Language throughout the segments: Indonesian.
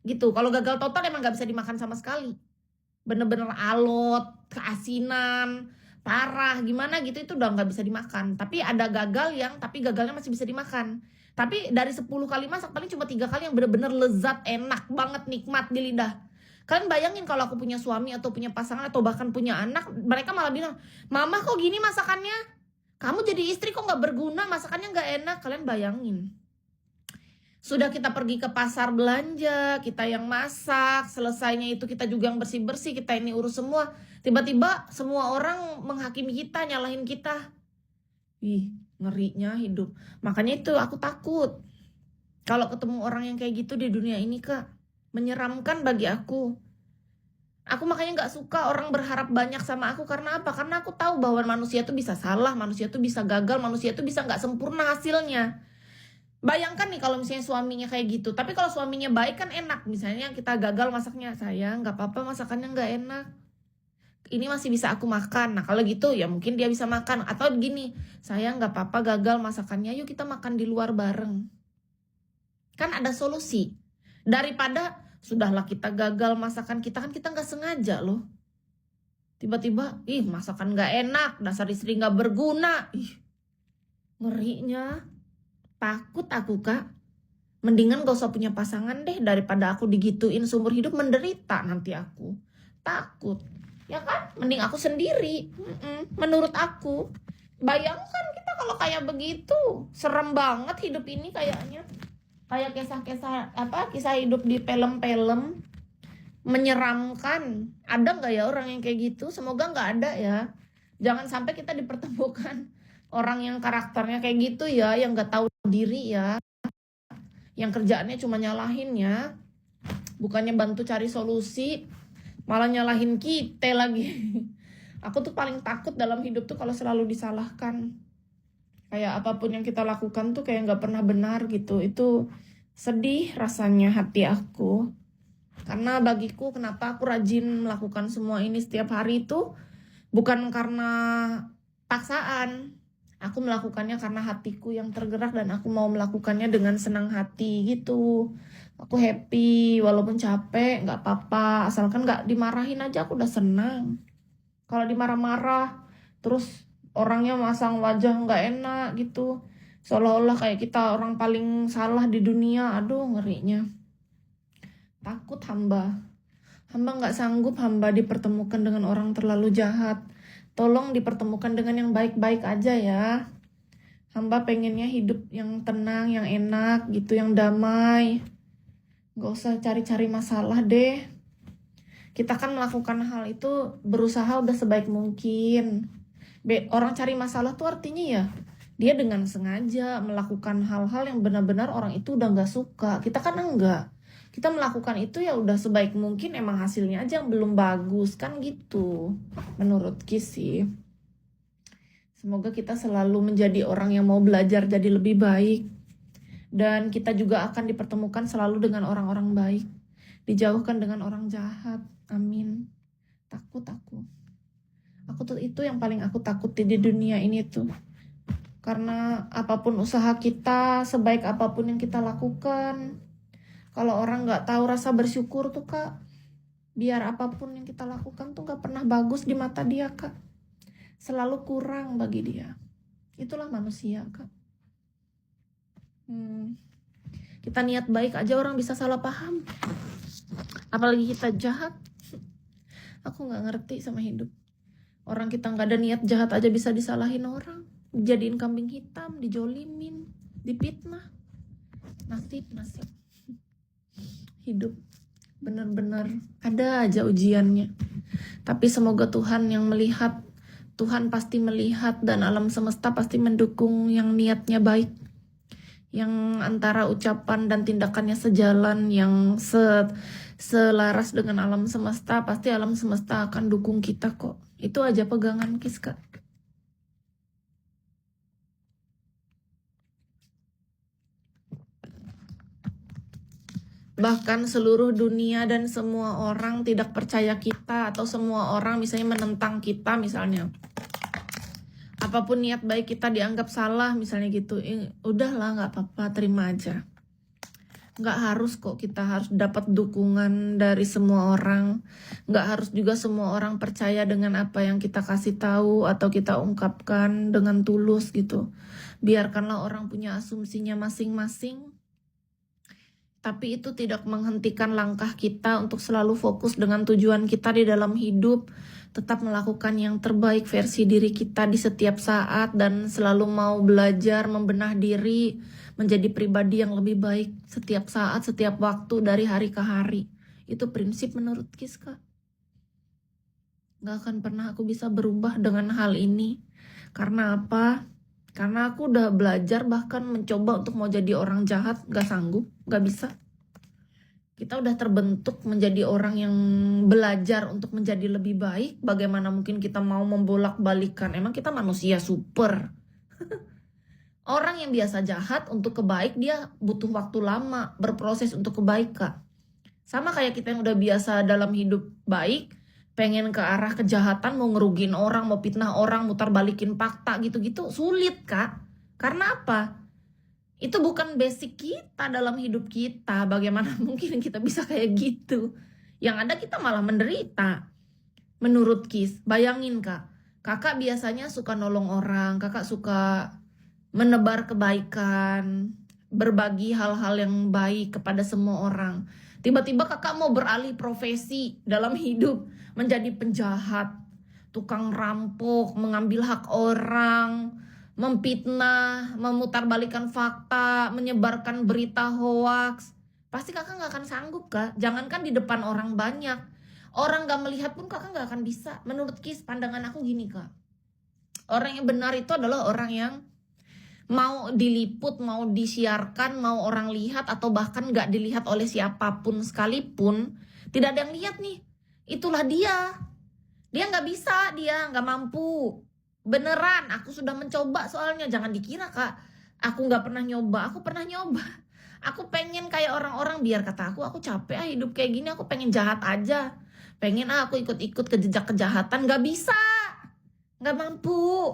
gitu. Kalau gagal total emang nggak bisa dimakan sama sekali. Bener-bener alot, keasinan, parah, gimana gitu itu udah nggak bisa dimakan. Tapi ada gagal yang, tapi gagalnya masih bisa dimakan. Tapi dari 10 kali masak paling cuma 3 kali yang bener-bener lezat, enak banget, nikmat di lidah. Kalian bayangin kalau aku punya suami atau punya pasangan atau bahkan punya anak, mereka malah bilang, "Mama kok gini masakannya? Kamu jadi istri kok nggak berguna, masakannya nggak enak." Kalian bayangin. Sudah kita pergi ke pasar belanja, kita yang masak, selesainya itu kita juga yang bersih-bersih, kita ini urus semua. Tiba-tiba semua orang menghakimi kita, nyalahin kita. Ih, ngerinya hidup. Makanya itu aku takut. Kalau ketemu orang yang kayak gitu di dunia ini, Kak, menyeramkan bagi aku. Aku makanya gak suka orang berharap banyak sama aku. Karena apa? Karena aku tahu bahwa manusia tuh bisa salah, manusia tuh bisa gagal, manusia tuh bisa gak sempurna hasilnya. Bayangkan nih kalau misalnya suaminya kayak gitu. Tapi kalau suaminya baik kan enak. Misalnya kita gagal masaknya, sayang gak apa-apa masakannya gak enak, ini masih bisa aku makan. Nah kalau gitu ya mungkin dia bisa makan. Atau gini, sayang gak apa-apa gagal masakannya, yuk kita makan di luar bareng. Kan ada solusi. Daripada sudahlah kita gagal masakan kita, kan kita gak sengaja loh. Tiba-tiba, ih masakan gak enak, dasar istri gak berguna. Ih, ngerinya. Takut aku, Kak. Mendingan gak usah punya pasangan deh, daripada aku digituin seumur hidup, menderita nanti aku. Takut. Ya kan? Mending aku sendiri. Menurut aku. Bayangkan kita kalau kayak begitu. Serem banget hidup ini kayaknya. Kayak kisah hidup di film-film. Menyeramkan. Ada gak ya orang yang kayak gitu? Semoga gak ada ya. Jangan sampai kita dipertemukan orang yang karakternya kayak gitu ya, yang gak tahu diri ya, yang kerjaannya cuma nyalahin ya, bukannya bantu cari solusi, malah nyalahin kita lagi. Aku tuh paling takut dalam hidup tuh kalau selalu disalahkan. Kayak apapun yang kita lakukan tuh kayak gak pernah benar gitu. Itu sedih rasanya hati aku. Karena bagiku kenapa aku rajin melakukan semua ini setiap hari itu bukan karena paksaan. Aku melakukannya karena hatiku yang tergerak dan aku mau melakukannya dengan senang hati gitu. Aku happy walaupun capek, gak apa-apa. Asalkan gak dimarahin aja aku udah senang. Kalau dimarah-marah terus orangnya masang wajah gak enak gitu, seolah-olah kayak kita orang paling salah di dunia. Aduh ngerinya. Takut hamba gak sanggup hamba dipertemukan dengan orang terlalu jahat. Tolong dipertemukan dengan yang baik-baik aja ya. Hamba pengennya hidup yang tenang, yang enak gitu, yang damai. Gak usah cari-cari masalah deh. Kita kan melakukan hal itu berusaha udah sebaik mungkin. Orang cari masalah tuh artinya ya dia dengan sengaja melakukan hal-hal yang benar-benar orang itu udah gak suka. Kita kan enggak. Kita melakukan itu ya udah sebaik mungkin, emang hasilnya aja yang belum bagus kan gitu. Menurut Kisi. Semoga kita selalu menjadi orang yang mau belajar jadi lebih baik. Dan kita juga akan dipertemukan selalu dengan orang-orang baik. Dijauhkan dengan orang jahat. Amin. Takut aku. Aku tuh itu yang paling aku takuti di dunia ini tuh. Karena apapun usaha kita, sebaik apapun yang kita lakukan, kalau orang gak tahu rasa bersyukur tuh Kak, biar apapun yang kita lakukan tuh gak pernah bagus di mata dia Kak. Selalu kurang bagi dia. Itulah manusia Kak. Kita niat baik aja orang bisa salah paham. Apalagi kita jahat. Aku gak ngerti sama hidup. Orang kita gak ada niat jahat aja bisa disalahin orang. Jadiin kambing hitam, dijolimin, dipitnah. Nasib. Hidup benar-benar ada aja ujiannya. Tapi semoga Tuhan yang melihat, Tuhan pasti melihat dan alam semesta pasti mendukung yang niatnya baik, yang antara ucapan dan tindakannya sejalan, yang selaras dengan alam semesta. Pasti alam semesta akan dukung kita kok. Itu aja pegangan Kis Kak. Bahkan seluruh dunia dan semua orang tidak percaya kita, atau semua orang misalnya menentang kita misalnya, apapun niat baik kita dianggap salah misalnya gitu, udahlah gak apa-apa, terima aja. Nggak harus kok kita harus dapat dukungan dari semua orang. Nggak harus juga semua orang percaya dengan apa yang kita kasih tahu atau kita ungkapkan dengan tulus gitu. Biarkanlah orang punya asumsinya masing-masing. Tapi itu tidak menghentikan langkah kita untuk selalu fokus dengan tujuan kita di dalam hidup. Tetap melakukan yang terbaik versi diri kita di setiap saat dan selalu mau belajar, membenah diri, menjadi pribadi yang lebih baik setiap saat, setiap waktu dari hari ke hari. Itu prinsip menurut Kiska. Gak akan pernah aku bisa berubah dengan hal ini. Karena apa? Karena aku udah belajar bahkan mencoba untuk mau jadi orang jahat, gak sanggup, gak bisa. Kita udah terbentuk menjadi orang yang belajar untuk menjadi lebih baik. Bagaimana mungkin kita mau membolak-balikan? Emang kita manusia super. Orang yang biasa jahat untuk kebaik dia butuh waktu lama berproses untuk kebaikan. Sama kayak kita yang udah biasa dalam hidup baik, pengen ke arah kejahatan, mau ngerugiin orang, mau fitnah orang, mutar balikin fakta gitu-gitu, sulit Kak. Karena apa? Itu bukan basic kita dalam hidup kita. Bagaimana mungkin kita bisa kayak gitu? Yang ada kita malah menderita. Menurut Kis, bayangin Kak, kakak biasanya suka nolong orang, kakak suka menebar kebaikan, berbagi hal-hal yang baik kepada semua orang. Tiba-tiba kakak mau beralih profesi dalam hidup, menjadi penjahat, tukang rampok, mengambil hak orang, memfitnah, memutarbalikkan fakta, menyebarkan berita hoaks. Pasti kakak gak akan sanggup Kak, jangankan di depan orang banyak. Orang gak melihat pun kakak gak akan bisa. Menurut Kis, pandangan aku gini Kak, orang yang benar itu adalah orang yang mau diliput, mau disiarkan, mau orang lihat, atau bahkan gak dilihat oleh siapapun sekalipun, tidak ada yang lihat nih, itulah dia. Dia gak bisa, dia gak mampu. Beneran, aku sudah mencoba soalnya. Jangan dikira Kak, aku gak pernah nyoba. Aku pernah nyoba. Aku pengen kayak orang-orang, biar kata aku capek hidup kayak gini, aku pengen jahat aja. Pengen aku ikut-ikut ke jejak kejahatan, gak bisa. Gak mampu.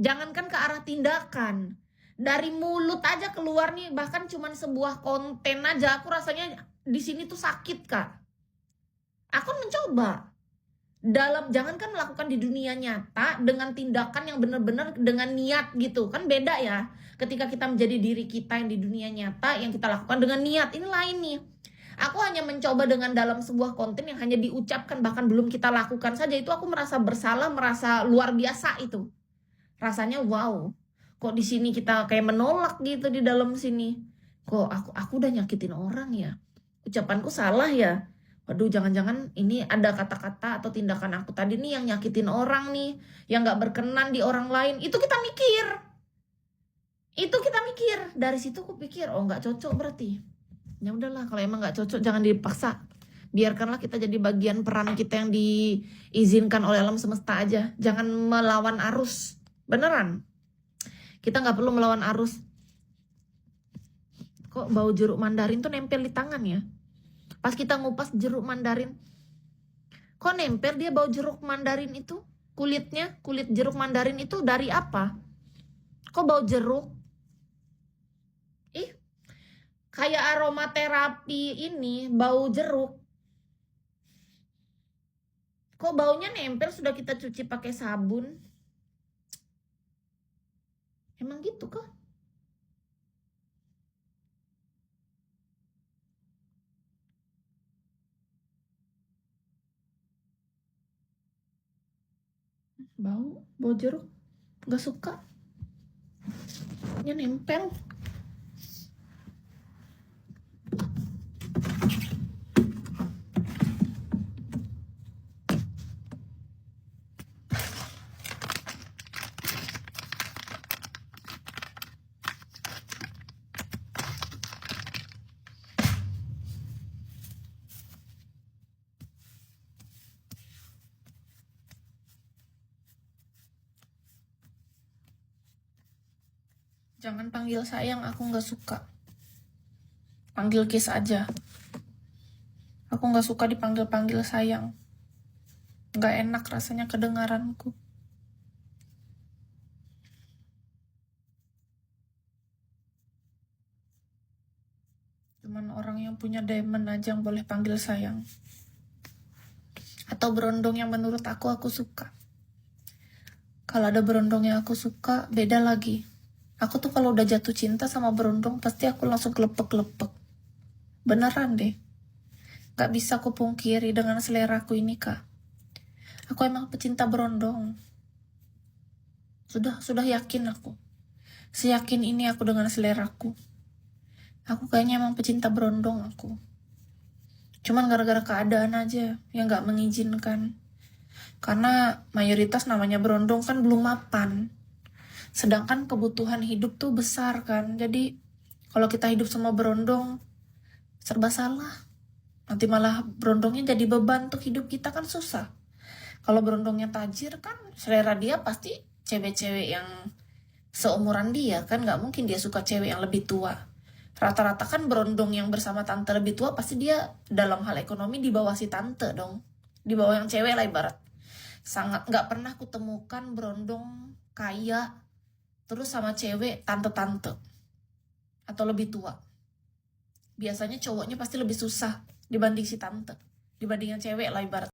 Jangankan ke arah tindakan, dari mulut aja keluar nih, bahkan cuman sebuah konten aja, aku rasanya di sini tuh sakit Kak. Aku mencoba jangankan melakukan di dunia nyata dengan tindakan yang benar-benar dengan niat gitu, kan beda ya. Ketika kita menjadi diri kita yang di dunia nyata, yang kita lakukan dengan niat, ini lain nih. Aku hanya mencoba dengan dalam sebuah konten yang hanya diucapkan, bahkan belum kita lakukan saja, itu aku merasa bersalah, merasa luar biasa itu. Rasanya wow, kok di sini kita kayak menolak gitu di dalam sini. Kok aku udah nyakitin orang ya? Ucapanku salah ya? Waduh, jangan-jangan ini ada kata-kata atau tindakan aku tadi nih yang nyakitin orang nih, yang gak berkenan di orang lain. Itu kita mikir. Dari situ aku pikir, oh gak cocok berarti. Ya udahlah, kalau emang gak cocok jangan dipaksa. Biarkanlah kita jadi bagian peran kita yang diizinkan oleh alam semesta aja. Jangan melawan arus. Beneran, kita nggak perlu melawan arus. Kok bau jeruk mandarin tuh nempel di tangan ya? Pas kita ngupas jeruk mandarin, kok nempel dia bau jeruk mandarin itu? Kulitnya, kulit jeruk mandarin itu dari apa? Kok bau jeruk? Ih, kayak aromaterapi ini, bau jeruk. Kok baunya nempel sudah kita cuci pakai sabun? Emang gitu kah? Bau jeruk, gak suka. Nya nempel. Jangan panggil sayang, aku gak suka. Panggil Kis aja. Aku gak suka dipanggil-panggil sayang. Gak enak rasanya kedengaranku. punya diamond aja yang boleh panggil sayang. Atau berondong yang menurut aku suka. Kalau ada berondong yang aku suka, beda lagi. Aku tuh kalau udah jatuh cinta sama berondong, pasti aku langsung kelepek-kelepek. Beneran deh. Gak bisa aku pungkiri dengan selera aku ini, Kak. Aku emang pecinta berondong. Sudah yakin aku. Seyakin ini aku dengan seleraku. Aku kayaknya emang pecinta berondong aku. Cuman gara-gara keadaan aja yang gak mengizinkan. Karena mayoritas namanya berondong kan belum mapan. Sedangkan kebutuhan hidup tuh besar kan. Jadi kalau kita hidup sama berondong, serba salah. Nanti malah berondongnya jadi beban untuk hidup kita kan susah. Kalau berondongnya tajir kan selera dia pasti cewek-cewek yang seumuran dia kan. Gak mungkin dia suka cewek yang lebih tua. Rata-rata kan berondong yang bersama tante lebih tua pasti dia dalam hal ekonomi di bawah si tante dong. Di bawah yang cewek lah ibarat. Sangat gak pernah kutemukan berondong kaya terus sama cewek tante-tante atau lebih tua. Biasanya cowoknya pasti lebih susah dibanding si tante, dibanding yang cewek lah ibarat.